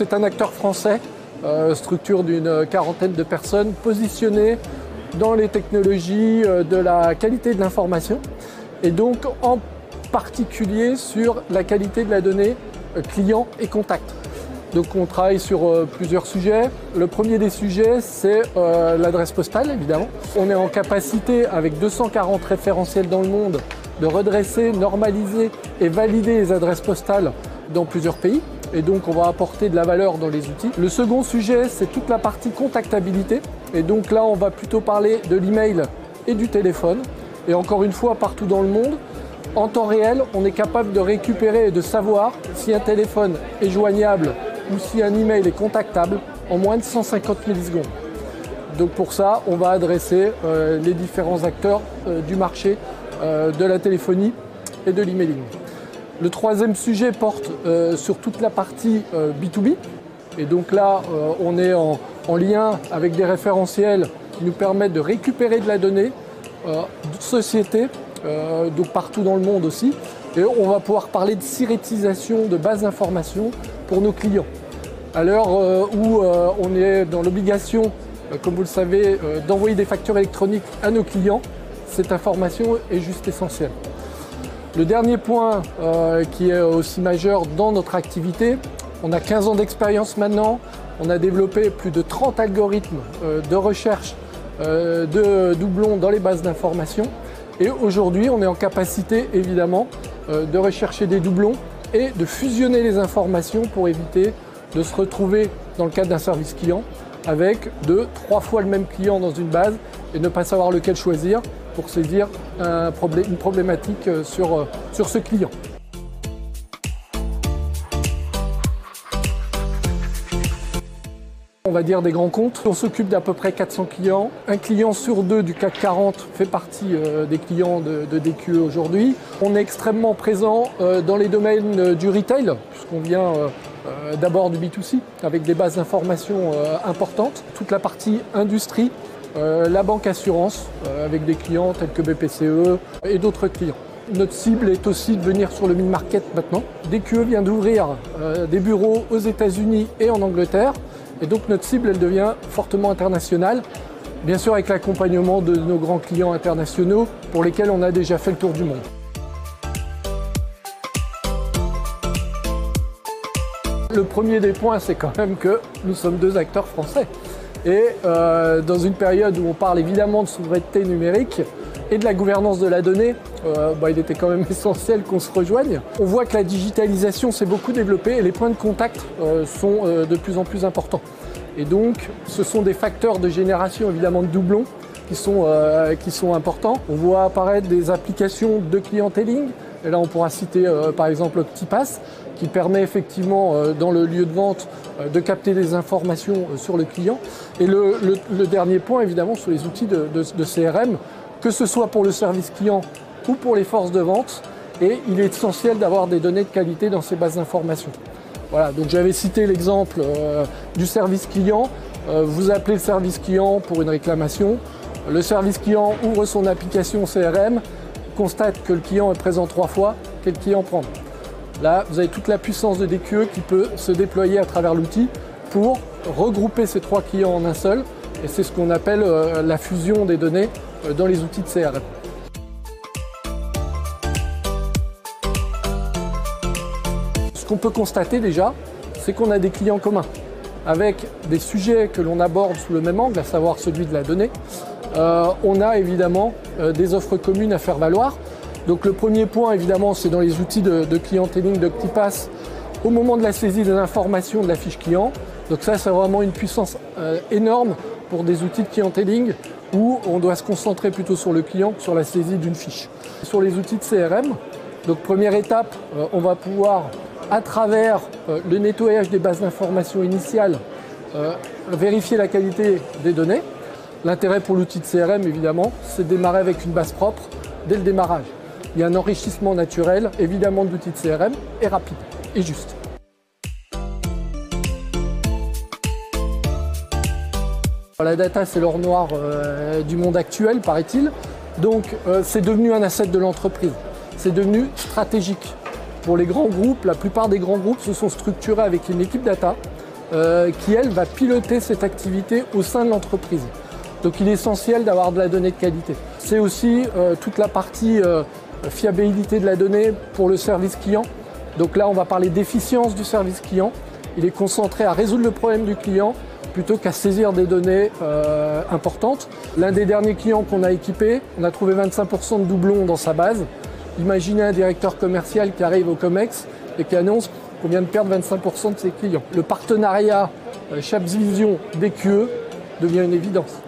c'est un acteur français, structure d'une quarantaine de personnes, positionné dans les technologies de la qualité de l'information et donc en particulier sur la qualité de la donnée client et contact. Donc on travaille sur plusieurs sujets. Le premier des sujets, c'est l'adresse postale, évidemment. On est en capacité, avec 240 référentiels dans le monde, de redresser, normaliser et valider les adresses postales dans plusieurs pays. Et donc on va apporter de la valeur dans les outils. Le second sujet, c'est toute la partie contactabilité. Et donc là, on va plutôt parler de l'email et du téléphone. Et encore une fois, partout dans le monde, en temps réel, on est capable de récupérer et de savoir si un téléphone est joignable ou si un email est contactable en moins de 150 millisecondes. Donc pour ça, on va adresser les différents acteurs du marché de la téléphonie et de l'emailing. Le troisième sujet porte sur toute la partie B2B. Et donc là, on est en lien avec des référentiels qui nous permettent de récupérer de la donnée de sociétés, donc partout dans le monde aussi. Et on va pouvoir parler de sirétisation de bases d'informations pour nos clients. À l'heure où on est dans l'obligation, comme vous le savez, d'envoyer des factures électroniques à nos clients, cette information est juste essentielle. Le dernier point qui est aussi majeur dans notre activité, on a 15 ans d'expérience maintenant, on a développé plus de 30 algorithmes de recherche de doublons dans les bases d'informations et aujourd'hui on est en capacité évidemment de rechercher des doublons et de fusionner les informations pour éviter de se retrouver dans le cadre d'un service client avec 2-3 fois le même client dans une base et ne pas savoir lequel choisir pour saisir une problématique sur ce client. On va dire des grands comptes. On s'occupe d'à peu près 400 clients. Un client sur deux du CAC 40 fait partie des clients de DQE aujourd'hui. On est extrêmement présent dans les domaines du retail, puisqu'on vient d'abord du B2C, avec des bases d'informations importantes. Toute la partie industrie, la banque assurance, avec des clients tels que BPCE et d'autres clients. Notre cible est aussi de venir sur le mid-market maintenant. DQE vient d'ouvrir des bureaux aux États-Unis et en Angleterre. Et donc notre cible, elle devient fortement internationale, bien sûr avec l'accompagnement de nos grands clients internationaux pour lesquels on a déjà fait le tour du monde. Le premier des points, c'est quand même que nous sommes deux acteurs français. Et dans une période où on parle évidemment de souveraineté numérique et de la gouvernance de la donnée, il était quand même essentiel qu'on se rejoigne. On voit que la digitalisation s'est beaucoup développée et les points de contact sont de plus en plus importants. Et donc, ce sont des facteurs de génération évidemment de doublons qui sont importants. On voit apparaître des applications de clienteling. Et là, on pourra citer par exemple Octipass, qui permet effectivement dans le lieu de vente de capter des informations sur le client. Et le dernier point, évidemment, sur les outils de CRM, que ce soit pour le service client ou pour les forces de vente. Et il est essentiel d'avoir des données de qualité dans ces bases d'informations. Voilà, donc j'avais cité l'exemple du service client. Vous appelez le service client pour une réclamation. Le service client ouvre son application CRM, constate que le client est présent 3 fois, quel client prendre. Là, vous avez toute la puissance de DQE qui peut se déployer à travers l'outil pour regrouper ces 3 clients en un seul. Et c'est ce qu'on appelle la fusion des données dans les outils de CRM. Ce qu'on peut constater déjà, c'est qu'on a des clients communs, avec des sujets que l'on aborde sous le même angle, à savoir celui de la donnée. On a évidemment des offres communes à faire valoir. Donc le premier point, évidemment, c'est dans les outils de clienteling d'Octipass, au moment de la saisie des informations de la fiche client. Donc ça, c'est vraiment une puissance énorme pour des outils de clienteling où on doit se concentrer plutôt sur le client que sur la saisie d'une fiche. Sur les outils de CRM, donc première étape, on va pouvoir, à travers le nettoyage des bases d'informations initiales, vérifier la qualité des données. L'intérêt pour l'outil de CRM, évidemment, c'est de démarrer avec une base propre dès le démarrage. Il y a un enrichissement naturel, évidemment, de l'outil de CRM, et rapide, et juste. La data, c'est l'or noir du monde actuel, paraît-il. Donc, c'est devenu un asset de l'entreprise. C'est devenu stratégique. Pour les grands groupes, la plupart des grands groupes se sont structurés avec une équipe data qui, elle, va piloter cette activité au sein de l'entreprise. Donc il est essentiel d'avoir de la donnée de qualité. C'est aussi toute la partie fiabilité de la donnée pour le service client. Donc là, on va parler d'efficience du service client. Il est concentré à résoudre le problème du client plutôt qu'à saisir des données importantes. L'un des derniers clients qu'on a équipé, on a trouvé 25% de doublons dans sa base. Imaginez un directeur commercial qui arrive au COMEX et qui annonce qu'on vient de perdre 25% de ses clients. Le partenariat Chaps Vision DQE devient une évidence.